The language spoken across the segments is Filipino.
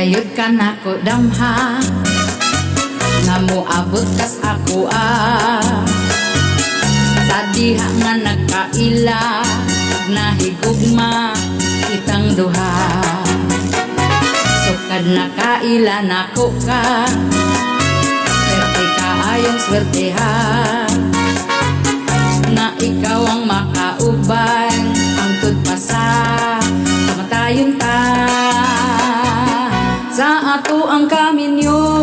Gayud ka nako damha nga moabot kas ako sa diha nga nagkaila nahigugma kitang duha. Sukad nakaila nako ka swerte ka ayong swertehan na ikaw ang makauban hangtod pa sa kamatayon ta. Sa ato ang kaminyo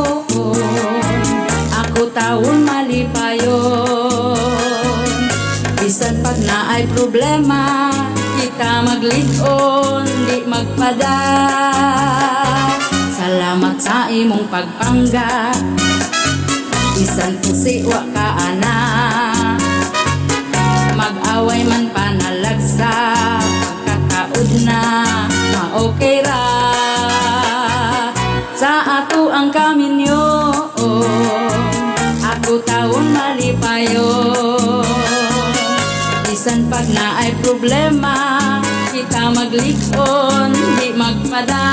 ako taon malipayon, bisan pag naay problema kita maglid-on di magpada. Salamat sa imong pagpangga bisan pusiwa ka ana, mag-away man panalagsa pagkakaod na ma-okay ra. Sa ato ang kaminyo ako taon malipayon, bisan pag naay problema kita maglikon di magpada.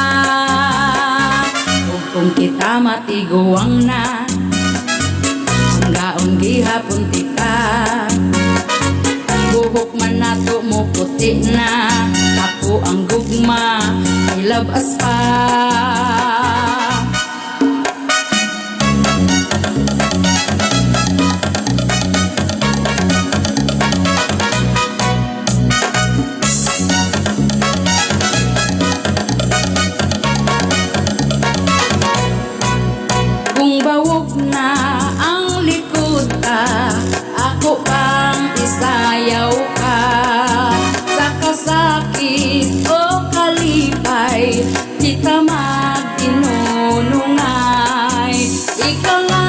Ug kung kita matiguang na hanggaon gihapon tika, buhok man nato mo puti na ako ang gugma ay labas pa. Kung bawog na ang likod ka, ako pang isayaw ka. Sa kasakit o kalipay, kita mag-inunungay. Ikaw nga